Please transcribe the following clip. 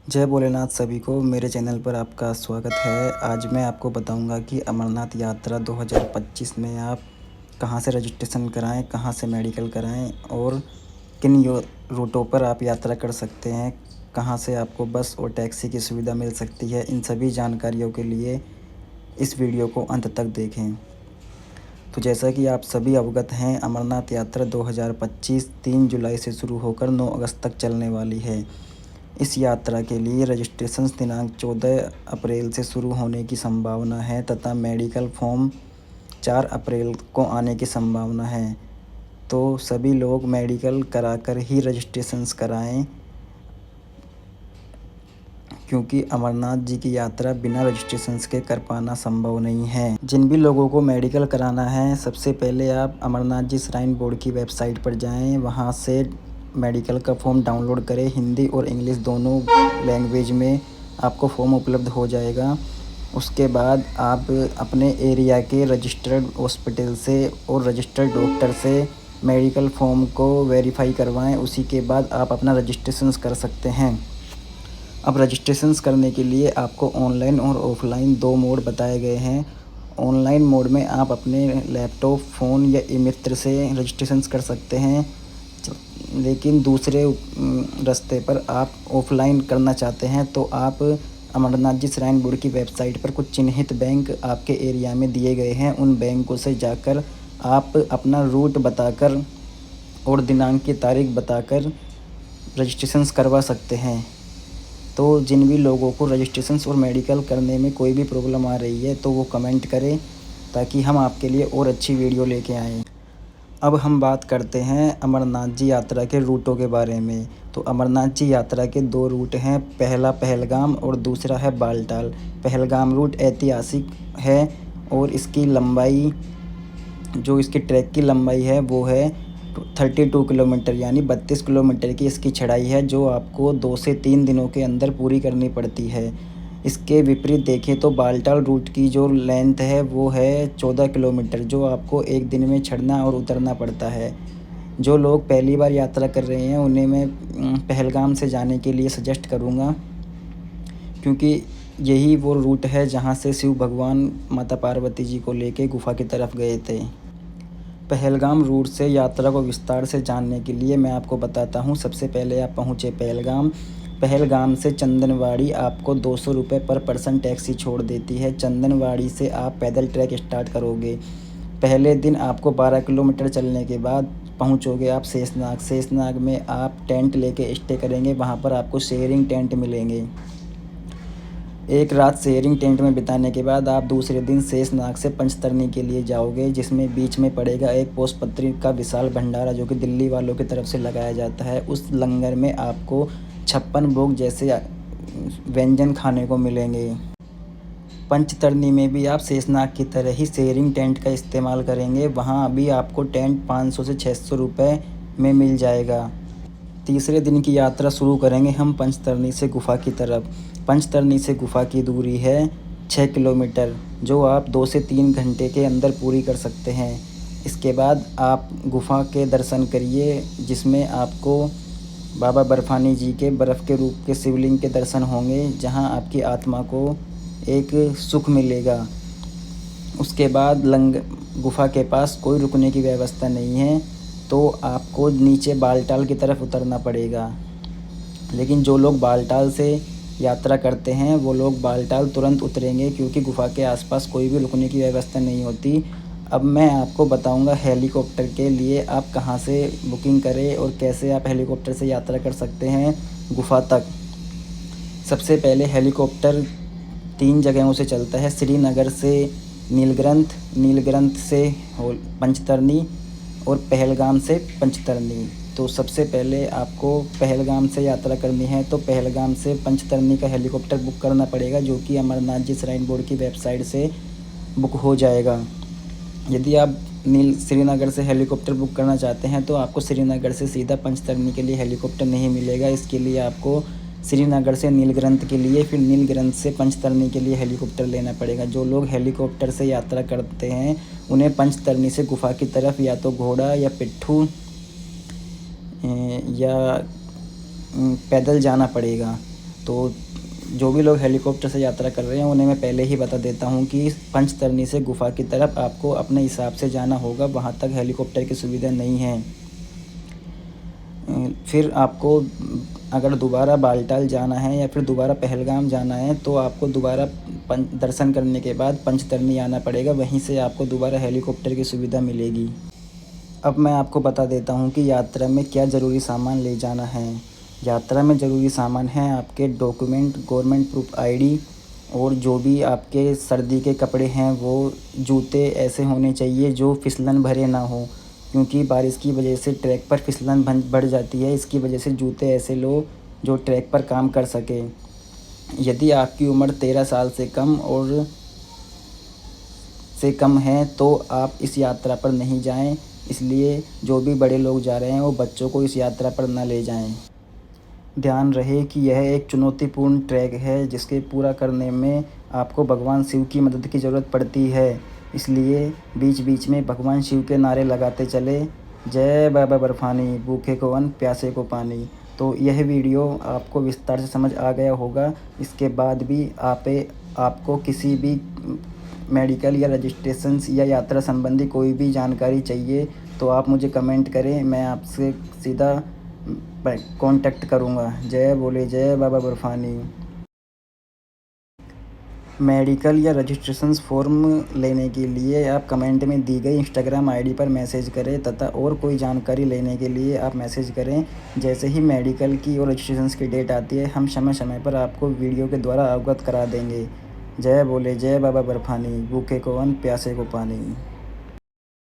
जय भोलेनाथ सभी को मेरे चैनल पर आपका स्वागत है। आज मैं आपको बताऊंगा कि अमरनाथ यात्रा 2025 में आप कहां से रजिस्ट्रेशन कराएं, कहां से मेडिकल कराएं और किन रूटों पर आप यात्रा कर सकते हैं, कहां से आपको बस और टैक्सी की सुविधा मिल सकती है। इन सभी जानकारियों के लिए इस वीडियो को अंत तक देखें। तो जैसा कि आप सभी अवगत हैं, अमरनाथ यात्रा 2025 3 जुलाई से शुरू होकर 9 अगस्त तक चलने वाली है। इस यात्रा के लिए रजिस्ट्रेशन दिनांक 14 अप्रैल से शुरू होने की संभावना है तथा मेडिकल फॉर्म 4 अप्रैल को आने की संभावना है। तो सभी लोग मेडिकल कराकर ही रजिस्ट्रेशंस कराएं, क्योंकि अमरनाथ जी की यात्रा बिना रजिस्ट्रेशंस के कर पाना संभव नहीं है। जिन भी लोगों को मेडिकल कराना है, सबसे पहले आप अमरनाथ जी श्राइन बोर्ड की वेबसाइट पर जाएं, वहां से मेडिकल का फॉर्म डाउनलोड करें। हिंदी और इंग्लिश दोनों लैंग्वेज में आपको फॉर्म उपलब्ध हो जाएगा। उसके बाद आप अपने एरिया के रजिस्टर्ड हॉस्पिटल से और रजिस्टर्ड डॉक्टर से मेडिकल फॉर्म को वेरीफाई करवाएं। उसी के बाद आप अपना रजिस्ट्रेशंस कर सकते हैं। अब रजिस्ट्रेशंस करने के लिए आपको ऑनलाइन और ऑफलाइन 2 मोड बताए गए हैं। ऑनलाइन मोड में आप अपने लैपटॉप, फ़ोन या ई-मित्र से रजिस्ट्रेशंस कर सकते हैं। लेकिन दूसरे रास्ते पर आप ऑफलाइन करना चाहते हैं तो आप अमरनाथ जी श्राइन बोर्ड की वेबसाइट पर कुछ चिन्हित बैंक आपके एरिया में दिए गए हैं। उन बैंकों से जाकर आप अपना रूट बताकर और दिनांक की तारीख बताकर रजिस्ट्रेशंस करवा सकते हैं। तो जिन भी लोगों को रजिस्ट्रेशंस और मेडिकल करने में कोई भी प्रॉब्लम आ रही है तो वो कमेंट करें, ताकि हम आपके लिए और अच्छी वीडियो लेके आएँ। अब हम बात करते हैं अमरनाथ जी यात्रा के रूटों के बारे में। तो अमरनाथ जी यात्रा के 2 रूट हैं, पहला पहलगाम और दूसरा है बालटाल। पहलगाम रूट ऐतिहासिक है और इसकी लंबाई, जो इसकी ट्रैक की लंबाई है वो है 32 किलोमीटर, यानी 32 किलोमीटर की इसकी चढ़ाई है, जो आपको 2 से 3 दिनों के अंदर पूरी करनी पड़ती है। इसके विपरीत देखें तो बालटाल रूट की जो लेंथ है वो है 14 किलोमीटर, जो आपको एक दिन में चढ़ना और उतरना पड़ता है। जो लोग पहली बार यात्रा कर रहे हैं उन्हें मैं पहलगाम से जाने के लिए सजेस्ट करूँगा, क्योंकि यही वो रूट है जहाँ से शिव भगवान माता पार्वती जी को लेके गुफा की तरफ गए थे। पहलगाम रूट से यात्रा को विस्तार से जानने के लिए मैं आपको बताता हूँ। सबसे पहले आप पहुँचे पहलगाम। पहलगाम से चंदनवाड़ी आपको 200 रुपये पर पर्सन टैक्सी छोड़ देती है। चंदनवाड़ी से आप पैदल ट्रैक स्टार्ट करोगे। पहले दिन आपको 12 किलोमीटर चलने के बाद पहुँचोगे आप शेषनाग। शेषनाग में आप टेंट लेके स्टे करेंगे, वहाँ पर आपको शेयरिंग टेंट मिलेंगे। एक रात शेयरिंग टेंट में बिताने के बाद आप दूसरे दिन शेषनाग से पंचतरनी के लिए जाओगे, जिसमें बीच में पड़ेगा एक पोषपत्री का विशाल भंडारा, जो कि दिल्ली वालों की तरफ से लगाया जाता है। उस लंगर में आपको 56 भोग जैसे व्यंजन खाने को मिलेंगे। पंचतरनी में भी आप शेषनाग की तरह ही शेयरिंग टेंट का इस्तेमाल करेंगे। वहाँ अभी आपको टेंट 500 से 600 रुपये में मिल जाएगा। तीसरे दिन की यात्रा शुरू करेंगे हम पंचतरनी से गुफा की तरफ। पंचतरनी से गुफा की दूरी है 6 किलोमीटर, जो आप 2 से 3 घंटे के अंदर पूरी कर सकते हैं। इसके बाद आप गुफा के दर्शन करिए, जिसमें आपको बाबा बर्फानी जी के बर्फ़ के रूप के शिवलिंग के दर्शन होंगे, जहां आपकी आत्मा को एक सुख मिलेगा। उसके बाद गुफा के पास कोई रुकने की व्यवस्था नहीं है, तो आपको नीचे बालटाल की तरफ उतरना पड़ेगा। लेकिन जो लोग बालटाल से यात्रा करते हैं वो लोग बालटाल तुरंत उतरेंगे, क्योंकि गुफा के आसपास कोई भी रुकने की व्यवस्था नहीं होती। अब मैं आपको बताऊंगा हेलीकॉप्टर के लिए आप कहां से बुकिंग करें और कैसे आप हेलीकॉप्टर से यात्रा कर सकते हैं गुफा तक। सबसे पहले हेलीकॉप्टर 3 जगहों से चलता है, श्रीनगर से नीलग्रंथ, नीलग्रंथ से पंचतरनी और पहलगाम से पंचतरनी। तो सबसे पहले आपको पहलगाम से यात्रा करनी है तो पहलगाम से पंचतरनी का हेलीकॉप्टर बुक करना पड़ेगा, जो कि अमरनाथ जी श्राइन बोर्ड की वेबसाइट से बुक हो जाएगा। यदि आप श्रीनगर से हेलीकॉप्टर बुक करना चाहते हैं तो आपको श्रीनगर से सीधा पंचतरनी के लिए हेलीकॉप्टर नहीं मिलेगा। इसके लिए आपको श्रीनगर से नीलग्रंथ के लिए, फिर नीलग्रंथ से पंचतरनी के लिए हेलीकॉप्टर लेना पड़ेगा। जो लोग हेलीकॉप्टर से यात्रा करते हैं उन्हें पंचतरनी से गुफा की तरफ या तो घोड़ा या पिट्ठू या पैदल जाना पड़ेगा। तो जो भी लोग हेलीकॉप्टर से यात्रा कर रहे हैं उन्हें मैं पहले ही बता देता हूँ कि पंचतरणी से गुफ़ा की तरफ आपको अपने हिसाब से जाना होगा, वहाँ तक हेलीकॉप्टर की सुविधा नहीं है। फिर आपको अगर दोबारा बालटाल जाना है या फिर दोबारा पहलगाम जाना है तो आपको दोबारा दर्शन करने के बाद पंचतरणी आना पड़ेगा, वहीं से आपको दोबारा हेलीकॉप्टर की सुविधा मिलेगी। अब मैं आपको बता देता हूँ कि यात्रा में क्या ज़रूरी सामान ले जाना है। यात्रा में ज़रूरी सामान है आपके डॉक्यूमेंट, गवर्नमेंट प्रूफ आईडी, और जो भी आपके सर्दी के कपड़े हैं वो, जूते ऐसे होने चाहिए जो फिसलन भरे ना हो, क्योंकि बारिश की वजह से ट्रैक पर फिसलन बढ़ जाती है। इसकी वजह से जूते ऐसे लो जो ट्रैक पर काम कर सके। यदि आपकी उम्र 13 साल से कम है तो आप इस यात्रा पर नहीं जाएं। इसलिए जो भी बड़े लोग जा रहे हैं वो बच्चों को इस यात्रा पर न ले जाएं। ध्यान रहे कि यह एक चुनौतीपूर्ण ट्रैक है जिसके पूरा करने में आपको भगवान शिव की मदद की ज़रूरत पड़ती है। इसलिए बीच बीच में भगवान शिव के नारे लगाते चले, जय बाबा बर्फानी, भूखे को अन्न, प्यासे को पानी। तो यह वीडियो आपको विस्तार से समझ आ गया होगा। इसके बाद भी आपको किसी भी मेडिकल या रजिस्ट्रेशंस या यात्रा संबंधी कोई भी जानकारी चाहिए तो आप मुझे कमेंट करें, मैं आपसे सीधा कांटेक्ट करूँगा। जय बोले जय बाबा बर्फानी। मेडिकल या रजिस्ट्रेशंस फॉर्म लेने के लिए आप कमेंट में दी गई इंस्टाग्राम आईडी पर मैसेज करें तथा और कोई जानकारी लेने के लिए आप मैसेज करें। जैसे ही मेडिकल की और रजिस्ट्रेशंस की डेट आती है हम समय समय पर आपको वीडियो के द्वारा अवगत करा देंगे। जय बोले जय बाबा बर्फानी, भूखे को अन्न, प्यासे को पानी।